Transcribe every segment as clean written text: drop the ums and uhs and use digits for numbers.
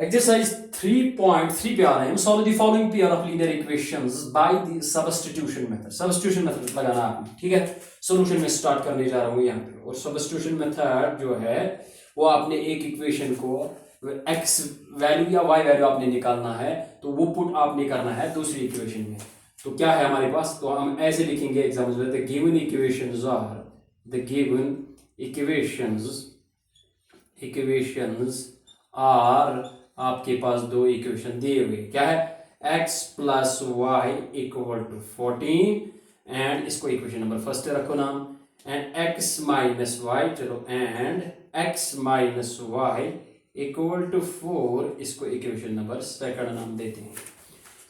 Exercise 3.3 पे आ रहे हैं। Solve the following pair of linear equations by the substitution method. Substitution method लगाना आपने, ठीक है। सॉल्यूशन में स्टार्ट करने जा रहा हूँ यहाँ पे, और सब्स्टिट्यूशन मेथड जो है वो आपने एक इक्वेशन को एक्स वैल्यू या वाई वैल्यू आपने निकालना है, तो वो पुट आपने करना है दूसरी इक्वेशन में। तो क्या है हमारे पास, तो हम ऐसे लिखेंगे एग्जाम्पल में, the given equations are, the given equations are, आपके पास दो इक्वेशन दिए हुए, क्या है, x plus y equal to 14, and इसको इक्वेशन नंबर फर्स्ट रखो नाम, एंड x माइनस वाई, चलो, and x minus y equal to 4, इसको इक्वेशन नंबर सेकंड नाम देते हैं।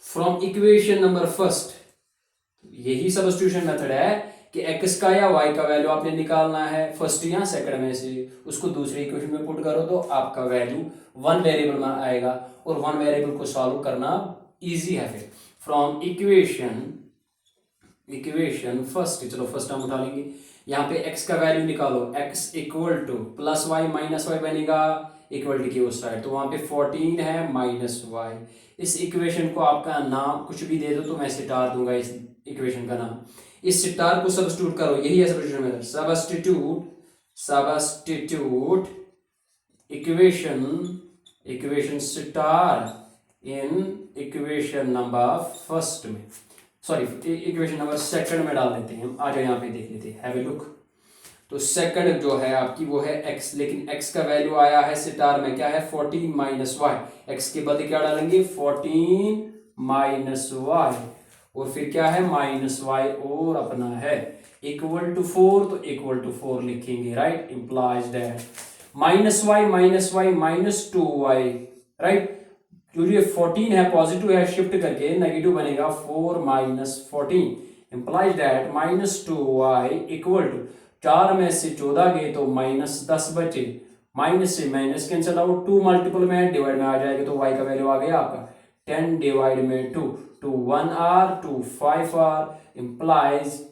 फ्रॉम इक्वेशन नंबर फर्स्ट, यही सब्स्टिट्यूशन मेथड है कि x का या y का वैल्यू आपने निकालना है फर्स्ट या सेकंड में से, उसको दूसरे इक्वेशन में पुट करो तो आपका वैल्यू वन वेरिएबल में आएगा, और वन वेरिएबल को सॉल्व करना इजी है। फिर फ्रॉम इक्वेशन फर्स्ट, चलो फर्स्ट हम उठा लेंगे, यहाँ पे x का वैल्यू निकालो, x equal to plus y minus y बनेगा इक्वल टू की उस साइड, तो वहां पे 14 है माइनस वाई। इस इक्वेशन को आपका नाम कुछ भी दे दो, तो मैं स्टार दूंगा इस इक्वेशन का नाम। इस स्टार को सब्स्टिट्यूट करो, यही है substitution method, substitute equation star in equation number first में, सॉरी इक्वेशन नंबर सेकंड में डाल देते हैं हम। आ जाओ यहाँ पे देख लेते हैं, हैव ए लुक। तो सेकंड जो है आपकी वो है x, लेकिन x का वैल्यू आया है स्टार में, क्या है, 14 माइनस वाई। एक्स के बदले क्या डालेंगे, 14 माइनस वाई, और फिर क्या है, माइनस वाई, और अपना है इक्वल टू 4, तो इक्वल टू 4 लिखेंगे, right. Implies that minus y minus 2y, right. जो ये 14 है पॉजिटिव है, शिफ्ट करके नेगेटिव बनेगा 4 minus 14, implies that minus 2y equal to 4 में से 14 गए तो माइनस 10 बचे, माइनस से माइनस कैंसिल आउट, 2 मल्टीपल में डिवाइड में आ जाएगा, तो y का वैल्यू आ गया आपका 10 डिवाइड में 2, 2 1 r, 2 5 r, इंप्लाइज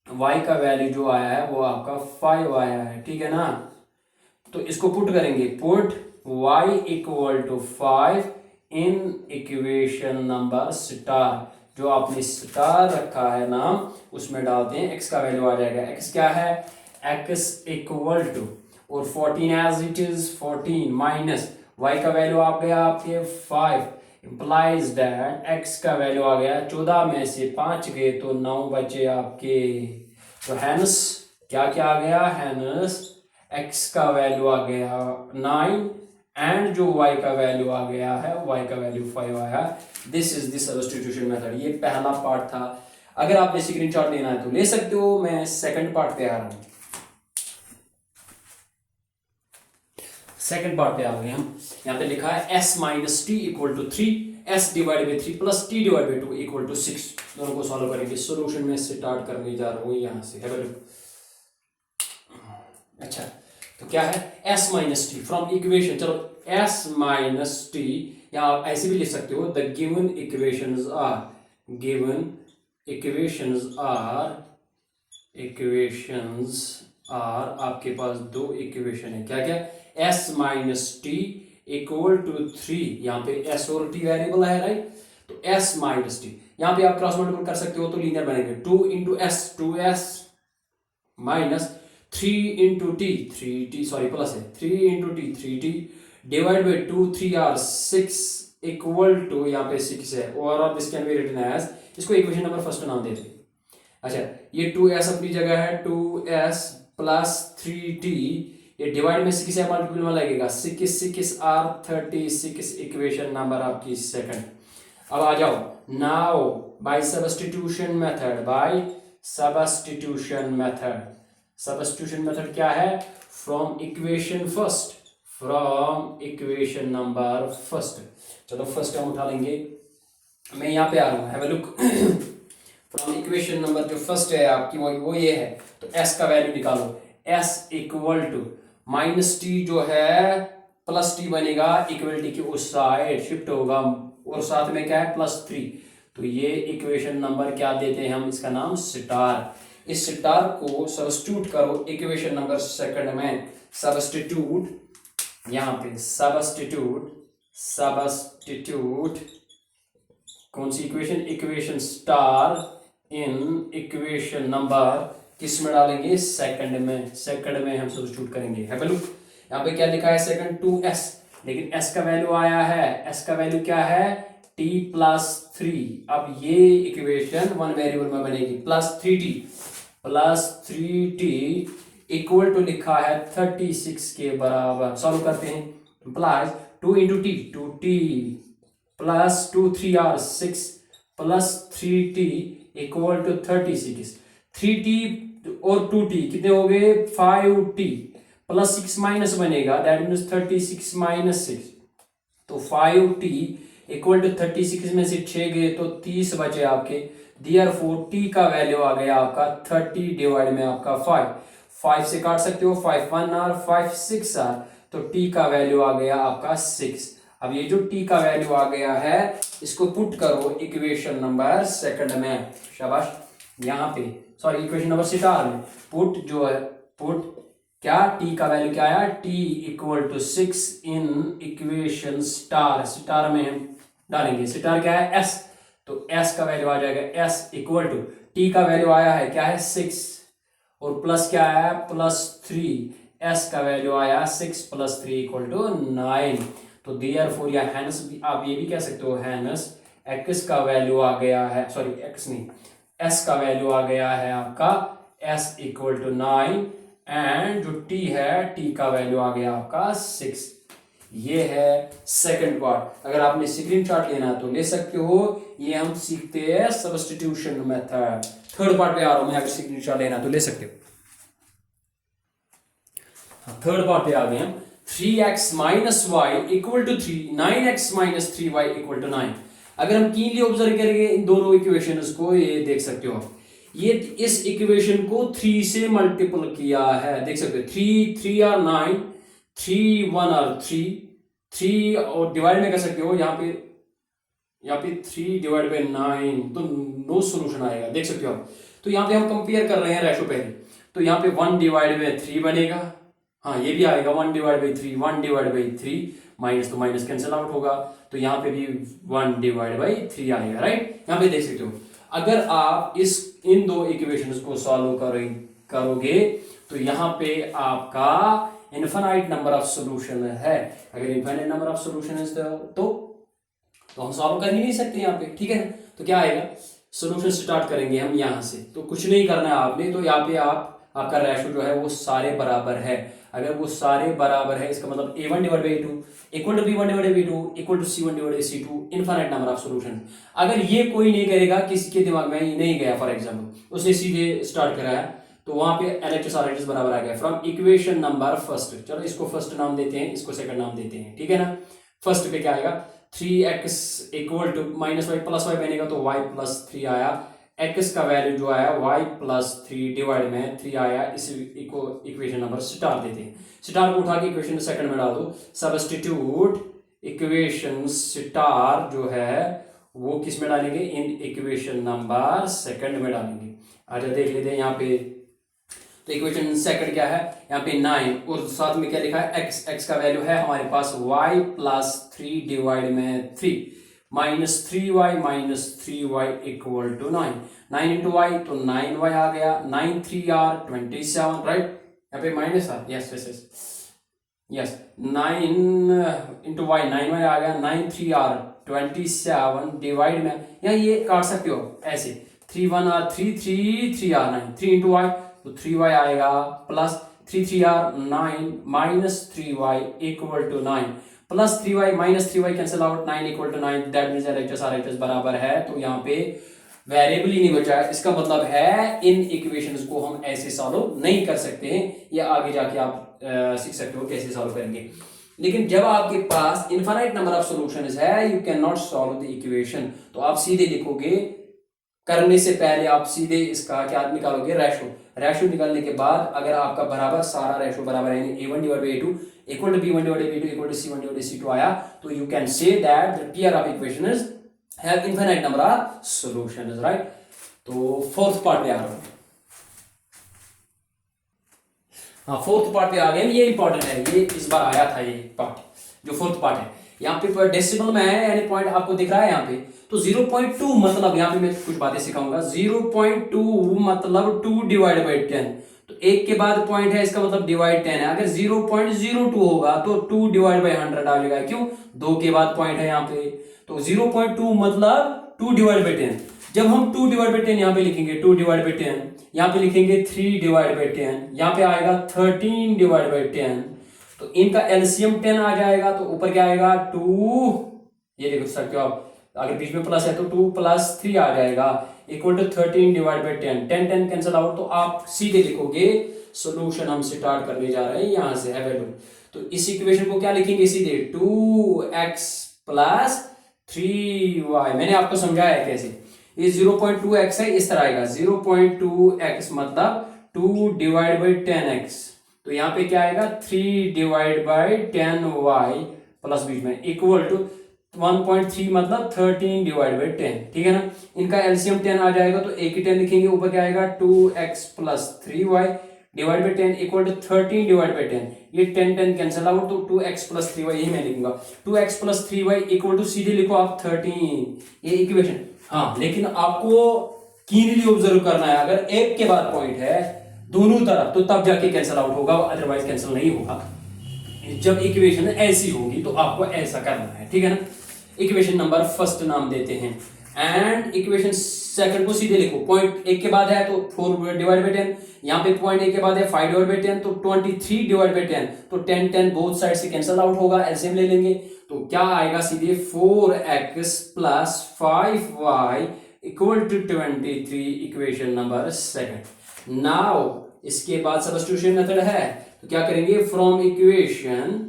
y का वैल्यू जो आया है वो आपका 5 आया है, ठीक है ना। तो इसको पुट करेंगे, put y equal to 5 in equation number star, जो आपने स्टार रखा है नाम उसमें डालते हैं, x का वैल्यू आ जाएगा, x क्या है, x इक्वल टू, और 14 as it is 14 minus y का वैल्यू आ गया आपके 5, इंप्लाइज दैट x का वैल्यू आ गया 14 में से 5 गए तो 9 बचे आपके, तो हैंस क्या क्या आ गया, हैंस x का वैल्यू आ गया 9, एंड जो y का वैल्यू आ गया है, y का वैल्यू 5 आया। This is the substitution method. ये पहला पार्ट था, अगर आपने स्क्रीनशॉट लेना है तो ले सकते हो। मैं सेकंड पार्ट पे आ रहा हूं, सेकंड पार्ट पे आ गए हम। यहाँ पे लिखा है s minus t equal to 3, s divide by 3 plus t divide by 2 equal to 6। दोनों को सॉल्व करेंगे। सोल्यूशन में स्टार्ट करने जा रहा हूँ यहाँ से, हैव अ लुक। अच्छा, तो क्या है, s minus T from equation, चलो s माइनस टी, या आप ऐसे भी लिख सकते हो, द गिवन इक्वेशंस आर, आपके पास दो इक्वेशन है, क्या क्या, s minus t equal to 3, यहाँ पे s और t वेरिएबल है, राइट। तो s माइनस टी, यहाँ पे आप क्रॉस मल्टीपल कर सकते हो तो लीनियर बनेंगे, 2 into s, 2s minus 3 into t, 3t, sorry plus है, 3 into t 3t divide by 2, 3 r 6 equal to, यहाँ पे 6 है, overall this can be written as, इसको इक्वेशन नंबर फर्स्ट नाम देते हैं। अच्छा, ये 2s अपनी जगह है, 2s प्लस 3t, ये डिवाइड में 6 है, मल्टीपल में लगेगा 6 6 r 36 इक्वेशन नंबर आपकी सेकंड। अब आ जाओ, नाउ बाय सब्स्टिट्यूशन मेथड क्या है, फ्रॉम इक्वेशन नंबर फर्स्ट, चलो फर्स्ट हम उठा लेंगे, मैं यहाँ पे आ रहा हूँ, have a look. From equation number जो फर्स्ट है आपकी वो ये है, तो s का वैल्यू निकालो, s equal to minus t जो है प्लस टी बनेगा, इक्वलिटी की उस साइड शिफ्ट होगा, और साथ में क्या है, प्लस 3, तो ये इक्वेशन नंबर क्या देते हैं हम, इसका नाम स्टार। इस स्टार को सब्स्टिट्यूट करो इक्वेशन नंबर सेकंड में, सब्स्टिट्यूट, यहाँ पे सब्स्टिट्यूट सबस्टिट्यूट कौन सी equation, equation star in equation number किस में डालेंगे, सेकंड में, सेकंड में हम सब्स्टिट्यूट करेंगे। है लुक, यहाँ पे क्या लिखा है सेकंड 2s, लेकिन s का वैल्यू आया है, s का वैल्यू क्या है t प्लस 3। अब ये इक्वेशन वन वेरिएबल में बनेगी, प्लस 3t इक्वल टू लिखा है 36 के बराबर। सॉल्व करते हैं, plus 2 into t, 2t plus 2 3 r 6 plus 3t equal to 36। 3t और 2t कितने हो गए, 5t प्लस 6 माइनस बनेगा, दैट मीन्स 36 माइनस 6, तो 5t इक्वल टू 36 में से 6 गए तो 30 बचे आपके। देयरफॉर t का वैल्यू आ गया आपका 30 डिवाइड में आपका 5 से काट सकते हो, 5 1 r 5 6 r, तो t का वैल्यू आ गया आपका 6। अब ये जो t का वैल्यू आ गया है इसको पुट करो इक्वेशन नंबर सेकंड में, शाबाश, यहाँ पे सॉरी इक्वेशन नंबर स्टार में पुट जो है, पुट क्या t का वैल्यू क्या आया, t equal to 6 in equation star, star में हम डालेंगे, स्टार क्या है s, तो s का वैल्यू आ जाएगा s इक्वल टू t का वैल्यू आया है क्या है 6 और प्लस क्या आया प्लस 3, s का वैल्यू आया 6 प्लस 3 इक्वल टू 9। तो देयरफॉर या हैंस आप ये भी कह सकते हो, हैंस x का वैल्यू आ गया है, सॉरी x नहीं, s का वैल्यू आ गया है आपका s इक्वल टू 9 एंड जो t है t का वैल्यू आ गया आपका 6। ये है सेकंड पार्ट। अगर आपने स्क्रीनशॉट लेना है तो ले सकते हो, ये हम सीखते हैं सब्स्टिट्यूशन मेथड। थर्ड पार्ट पे आ रहा हूं मैं, अगर स्क्रीनशॉट लेना तो ले सकते हो। थर्ड पार्ट पे आ गए हम, 3x minus y equal to 3, 9x minus 3y equal to 9। अगर हम कीनली ऑब्जर्व करेंगे इन दोनों इक्वेशंस को, ये देख सकते हो ये इस इक्वेशन को 3 से मल्टीपल किया है, देख सकते हो 3 3 आर 9, 3 1 आर 3 और डिवाइड में कर सकते हो, यहाँ पे 3 डिवाइड बाई 9 तो नो सॉल्यूशन आएगा, देख सकते हो आप। तो यहाँ पे हम कंपेयर कर रहे हैं रेशो पहले, तो यहाँ पे 1 डिवाइड बाई 3 बनेगा, हाँ ये भी आएगा 1 divide by 3, 1 divide by 3, minus तो माइनस कैंसिल आउट होगा, तो यहाँ पे भी 1 डिवाइड बाई 3 आएगा, राइट। यहाँ पे देख सकते हो अगर आप इन दो इक्वेशंस को सॉल्व करोगे तो यहाँ पे आपका इनफाइनाइट नंबर ऑफ सॉल्यूशन है। अगर इनफाइनाइट नंबर ऑफ सॉल्यूशन है तो हम सॉल्व कर ही नहीं सकते यहाँ पे, ठीक है। तो क्या आएगा, सॉल्यूशन स्टार्ट करेंगे हम यहाँ से, तो कुछ नहीं करना है आपने, तो यहाँ पे आपका रेशो जो है वो सारे बराबर है। अगर वो सारे बराबर है इसका मतलब a1 divide by 2 equal to b1 divide by 2 equal to c1 divide by c2, infinite number of solution. अगर ये कोई नहीं करेगा, किसी के दिमाग में नहीं गया, फॉर एग्जांपल उसने सीधे स्टार्ट कराया, तो वहां पे LHS RHS बराबर आ गया फ्रॉम इक्वेशन नंबर फर्स्ट। चलो इसको फर्स्ट नाम देते हैं, इसको सेकंड नाम देते हैं, ठीक है ना। फर्स्ट पे क्या आएगा, 3x equal to minus y plus y बनेगा, तो y प्लस 3 आया, x का वैल्यू जो आया y प्लस 3 डिवाइड में 3 आया, इस इक्वेशन नंबर स्टार देते हैं। स्टार को उठा के इक्वेशन सेकंड में डाल दो, सब्स्टिट्यूट इक्वेशन स्टार जो है वो किस में डालेंगे, इन इक्वेशन नंबर सेकंड में डालेंगे। आजा देख लेते हैं यहाँ पे, तो इक्वेशन सेकंड क्या है, यहाँ पे 9 और साथ में क्या लिखा है x का वैल्यू है हमारे पास y प्लस 3 डिवाइड में 3 minus 3y equal to 9, 9 into y तो 9y आ गया, 9 3 r 27, राइट। यहाँ पे माइनस आ, yes yes yes yes, 9 into Y 9y आ गया, 9 3 r 27 डिवाइड में, या ये काट सकते हो ऐसे, 3 1 r 3 3 3 r 9, 3 इंटू वाई तो 3y आएगा, plus 3 3 r 9 minus 3y equal to 9, plus 3y minus 3y cancel out, 9 equal to 9, that means LHS RHS बराबर है। तो यहाँ पे वेरिएबल ही नहीं बचा है, इसका मतलब है इन इक्वेशंस को हम ऐसे सॉल्व नहीं कर सकते हैं, या आगे जाके आप सीख सकते हो कैसे सॉल्व करेंगे। लेकिन जब आपके पास इनफाइनाइट नंबर ऑफ सॉल्यूशंस है, you can not solve the equation, तो आप सीधे लिखोगे, करने से पहले आप सीधे इसका क्या निकालोगे, रेशो निकालने के बाद अगर आपका बराबर सारा रेशो बराबर है, a1 divide by a2 equal to b1 divide by b2 equal to c1 divide by c2 आया, तो you can say that the pair of equations have infinite number of solutions, right. तो fourth part पे आ रहा हूं, हाँ fourth part पे आ गए, ये इंपॉर्टेंट है, ये इस बार आया था, ये पार्ट जो फोर्थ पार्ट है, यहाँ पे डेसिमल में है यानी पॉइंट आपको दिख रहा है यहाँ पे। तो 0.2 मतलब यहाँ पे मैं कुछ बातें सिखाऊंगा। 0.2 मतलब 2 डिवाइड बाई 10। तो एक के बाद पॉइंट है इसका मतलब डिवाइड 10 है। अगर 0.02 होगा तो 2 डिवाइड बाई 100 आ जाएगा। क्यों? 2 के बाद पॉइंट है यहाँ पे। तो 0.2 मतलब 2 डिवाइड बाई 10। जब हम 2 डिवाइड बाई 10 यहाँ पे लिखेंगे 2 डिवाइड बाई 10, यहाँ पे लिखेंगे 3 डिवाइड बाई 10, यहाँ पे आएगा 13 डिवाइड बाई 10। तो इनका एलसीएम 10 आ जाएगा। तो ऊपर क्या आएगा 2, ये देख सकते हो आप, अगर बीच में प्लस है तो 2 प्लस 3 आ जाएगा equal to 13 divide by 10। 10 10 cancel out. तो आप सीधे लिखोगे सॉल्यूशन हम स्टार्ट करने जा रहे हैं यहां से। Have a look. तो इस इक्वेशन को क्या लिखेंगे सीधे 2x प्लस 3y। मैंने आपको समझाया है कैसे। ये 0.2x है, इस तरह आएगा 0.2x मतलब 2 डिवाइड बाई 10x। तो यहाँ पे क्या आएगा 3 डिवाइड बाई 10y प्लस बीच में इक्वल टू 1.3 मतलब 13 डिवाइड बाई 10। ठीक है ना। इनका एलसीएम 10 आ जाएगा तो एक ही 10 लिखेंगे। ऊपर क्या आएगा 2x plus 3y divide by 10 equal to 13 divide by 10। ये 10 10 कैंसिल आउट तो 2x प्लस 3y यही मैं लिखूंगा। 2x plus 3y equal to सीधे लिखो आप 13। ये इक्वेशन। हाँ, लेकिन आपको कीनली ऑब्जर्व करना है। अगर एक के बाद पॉइंट है दोनों तरफ तो तब जाके कैंसिल आउट होगा, अदरवाइज कैंसिल नहीं होगा। जब इक्वेशन ऐसी होगी तो आपको ऐसा करना है। ठीक है ना। इक्वेशन नंबर फर्स्ट नाम देते हैं एंड इक्वेशन सेकंड को सीधे लिखो। पॉइंट एक के बाद है तो 4 डिवाइड बाई 10, यहाँ पे पॉइंट एक के बाद है 5 डिवाइड बाई 10 तो 23 डिवाइड बाई 10। तो 10 10 बोथ साइड से कैंसिल आउट होगा, एलसीएम ले लेंगे। तो क्या आएगा सीधे 4x plus 5y equal to 23। Equation number second. Now इसके बाद सब्स्टिट्यूशन मेथड है तो क्या करेंगे फ्रॉम इक्वेशन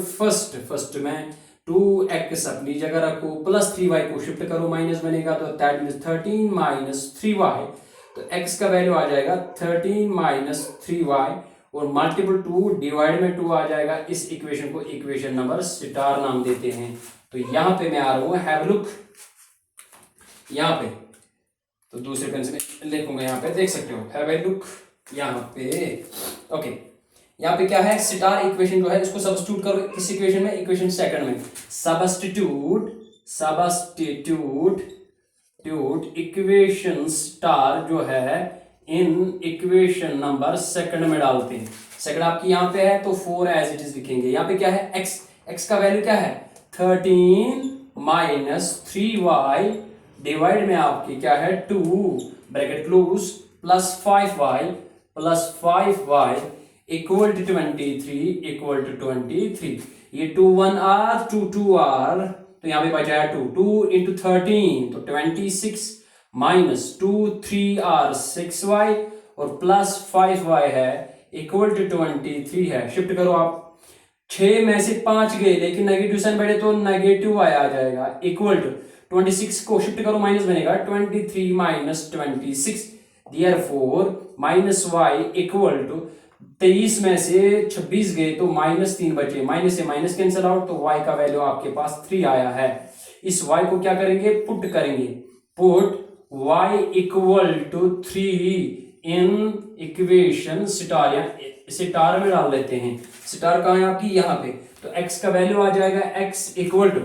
फर्स्ट में 2x अपनी जगह रखो प्लस 3y को शिफ्ट करो, माइनस बनेगा तो दैट मींस 13 माइनस 3y। तो x का वैल्यू आ जाएगा 13 माइनस 3y और मल्टीपल 2 डिवाइड में 2 आ जाएगा। इस इक्वेशन को इक्वेशन नंबर स्टार नाम देते हैं। तो यहां पे मैं आ रहा हूं हैव लुक यहां पे। तो दूसरे पेन से लिखूंगा यहाँ पे, देख सकते हो हैव ए लुक यहाँ पे। ओके, यहाँ पे क्या है स्टार इक्वेशन जो है इसको सब्स्टिट्यूट करो किस इक्वेशन में, इक्वेशन सेकंड में। सब्स्टिट्यूट इक्वेशन स्टार जो है इन इक्वेशन नंबर सेकंड में डालते हैं। सेकंड आपकी यहाँ पे है तो 4 एज इट इज लिखेंगे। यहाँ पे क्या है x का वैल्यू क्या है 13 माइनस 3y डिवाइड में आपकी क्या है 2 bracket close plus 5y equal to 23 ये 2 1 r 2 2 r तो यहाँ पे बचा है 2 इंटू 13 तो 26 माइनस 2 3 r 6y और प्लस 5y है इक्वल टू 23 है। शिफ्ट करो आप, 6 में से 5 गए लेकिन नेगेटिव साइन बढ़े तो नेगेटिव y आ जाएगा इक्वल टू 26 को शिफ्ट करो माइनस बनेगा 23 minus 26 therefore minus y equal to 23 में से 26 गए तो माइनस 3 बचे, माइनस से माइनस कैंसिल आउट तो y का वैल्यू आपके पास 3 आया है। इस y को क्या करेंगे पुट करेंगे, put y equal to 3 in equation star या स्टार में डाल लेते हैं। स्टार कहाँ है आपकी यहाँ पे। तो x का वैल्यू आ जाएगा x equal to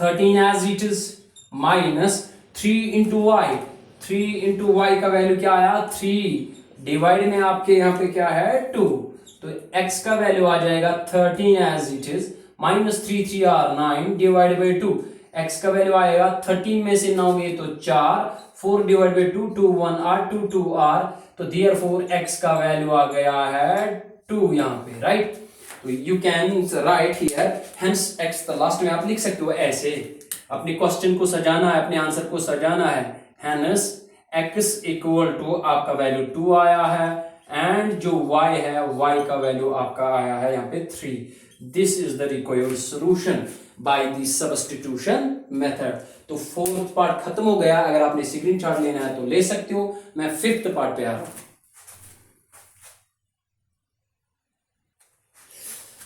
13 as it is minus 3 into y. 3 into y का वैल्यू क्या आया 3 डिवाइड में आपके यहाँ पे क्या है 2 तो x का वैल्यू आ जाएगा 13 as it is minus 3 3 r 9 divide by 2। x का वैल्यू आएगा 13 में से 9 गए तो 4 डिवाइड बाई 2 2 1 r 2 2 r तो देयरफॉर x का वैल्यू आ गया है 2 यहाँ पे राइट। तो you can write here hence x तो लास्ट में आप लिख सकते हो ऐसे, अपने क्वेश्चन को सजाना है, अपने आंसर को सजाना है। हेंस x इक्वल टू आपका वैल्यू 2 आया है एंड जो y है y का वैल्यू आपका आया है यहाँ पे 3। This is the required solution by the substitution method. तो 4th पार्ट खत्म हो गया। अगर आपने स्क्रीनशॉट लेना है तो ले सकते हो। मैं 5th पार्ट पे आ रहा हूं।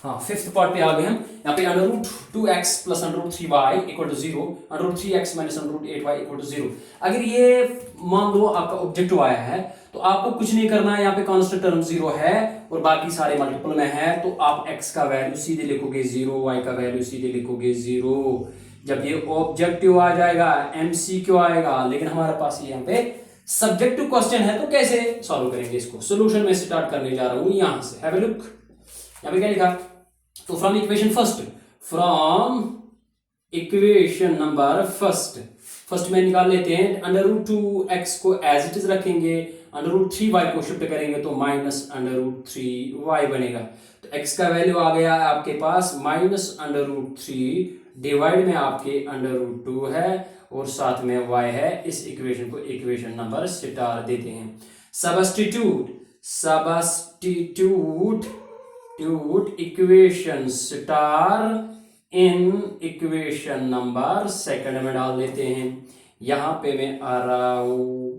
हाँ 5th पार्ट पे आ गए हम। यहाँ पे under root 2x plus under root 3y equal to 0, under root 3x minus under root 8y equal to 0। अगर ये मान लो आपका ऑब्जेक्टिव आया है तो आपको कुछ नहीं करना है, यहाँ पे कांस्टेंट टर्म 0 है और बाकी सारे मल्टीपल में है, तो आप x का वैल्यू सीधे लिखोगे 0, y का वैल्यू सीधे लिखोगे 0। जब ये ऑब्जेक्टिव आ जाएगा, MCQ आएगा, लेकिन हमारे पास ये यहाँ पे सब्जेक्टिव क्वेश्चन है, तो कैसे सॉल्व करेंगे इसको? सोल्यूशन में स्टार्ट करने जा रहा हूं यहां से। हैव अ लुक, यहाँ पे क्या लिखा? तो from equation first, from equation number first में निकाल लेते हैं। √2x को एज इट इज रखेंगे, √3y को शिफ्ट करेंगे तो -√3y बनेगा। तो x का वैल्यू आ गया आपके पास -√3 डिवाइड में आपके √2 है और साथ में y है। इस इक्वेशन को इक्वेशन नंबर स्टार देते हैं। Substitute equation star in equation number second में डाल देते हैं। यहां पे मैं आ रहा हूं,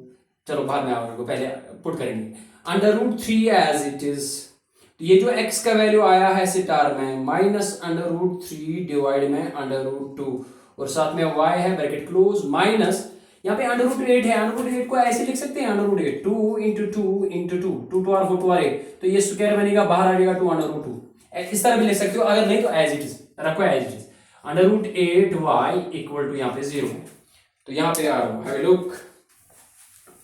चलो बाद में को पहले पुट करेंगे। √3 एज इट इज, ये जो x का वैल्यू आया है स्टार में -√3 डिवाइड में √2 और साथ में y है ब्रैकेट क्लोज माइनस, यहाँ पे √8 है। √8 को ऐसे लिख सकते हैं, √8 2 into 2 into 2 2 to 4 to 8, तो ये स्क्वायर बनेगा, बाहर आ जाएगा 2 इस तरह भी लिख सकते हो। अगर नहीं तो एज इट इज रखो, as it is √8y equal to यहाँ पे 0 है। तो यहाँ पे आ रहा हूं, हैव अ लुक,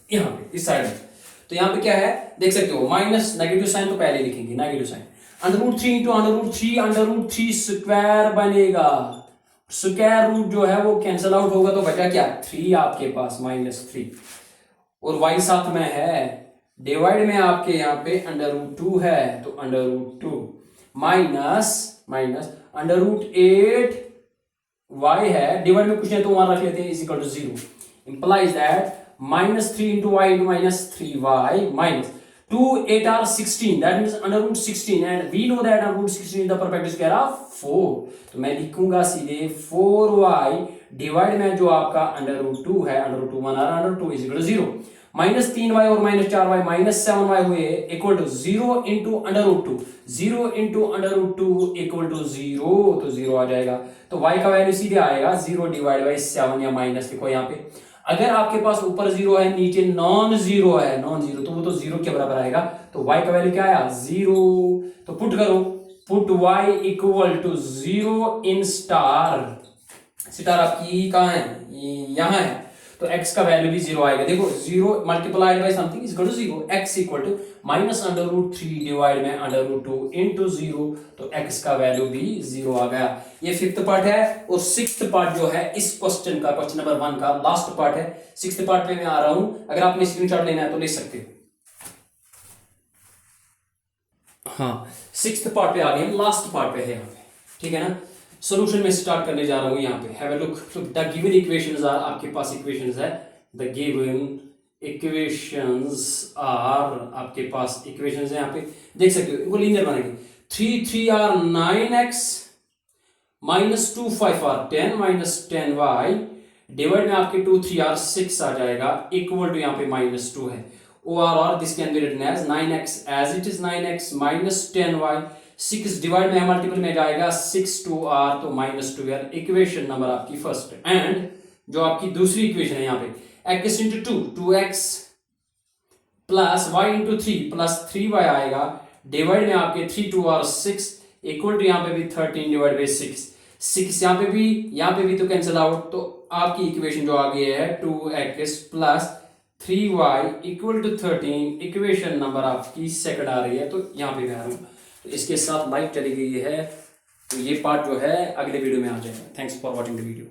यहाँ पे इस साइड में, तो यहाँ पे क्या है देख सकते हो, माइनस नेगेटिव साइन तो पहले लिखेंगे, नेगेटिव साइन √3 into √3 स्क्वायर बनेगा। स्क्वायर रूट जो है वो कैंसिल आउट होगा तो बचा क्या 3 आपके पास, -3 और y साथ में है, डिवाइड में आपके यहाँ पे √2 है तो √2 माइनस √8 y है, डिवाइड में कुछ नहीं तो वहां रख लेते हैं, is equal to 0, implies that -3 into y into -3y minus 2 8 are 16, that means √16, and we know that √16 is the perfect square of 4, तो मैं लिखूंगा सीधे 4y डिवाइड में जो आपका √2 है, √2 बना रहा √2 इज इक्वल टू 0, -3y और -4y -7y हुए equal to 0 into √2, 0 into √2 equal to 0, तो 0 आ जाएगा। तो y का वैल्यू सीधे आएगा 0 डिवाइड बाई 7 या माइनस लिखो यहाँ पे। अगर आपके पास ऊपर 0 है नीचे नॉन जीरो है, तो वो तो 0 के बराबर आएगा। तो y का वैल्यू क्या आया 0, तो पुट करो, put y equal to 0 in star आपकी कहाँ है, यहाँ है, तो x का वैल्यू भी 0 आएगा। देखो 0 multiplied by something is equal to 0, x equal to -√3 divide में √2 इनटू 0, तो x का वैल्यू भी 0 आ गया। ये 5th पार्ट है और 6th पार्ट जो है इस क्वेश्चन का, क्वेश्चन नंबर 1 का लास्ट पार्ट है। 6th पार्ट पे मैं आ रहा हूं, अगर आपने स्क्रीनशॉट लेना है तो ले सकते हो। हाँ 6th पार्ट पे आ गए हम, लास्ट पार्ट पे है यहाँ पे, ठीक है ना। सॉल्यूशन में स्टार्ट करने जा रहा हूं यहाँ पे। Have a look, the given equations are, आपके पास इक्वेशंस है, द गिवन इक्वेशंस आर, आपके पास इक्वेशंस है यहाँ पे देख सकते हो, इनको लीनियर बनेंगे। 3 3 are 9x -2 5 are 10 -10y divide में आपके 2 3 आर 6 आ जाएगा, इक्वल टू यहाँ पे -2 है। और this can be written as 9x as it is 9x -10y, 6 डिवाइड में मल्टीपल में जाएगा 6 2 r, तो -2r इक्वेशन नंबर आपकी फर्स्ट। एंड जो आपकी दूसरी इक्वेशन है यहाँ पे x into 2 2x plus y into 3 plus 3y आएगा, डिवाइड में आपके 3 2 r 6 इक्वल टू यहाँ पे भी 13 डिवाइड बाई 6 यहाँ पे भी तो कैंसिल आउट, तो आपकी इक्वेशन जो आ गई है 2x plus 3y equal to 13, equation number आपकी सेकंड आ रही है। तो यहाँ पे मैं आ रहा हूँ, तो इसके साथ लाइक चली गई है, तो ये पार्ट जो है अगले वीडियो में आ जाएगा। Thanks for watching the video.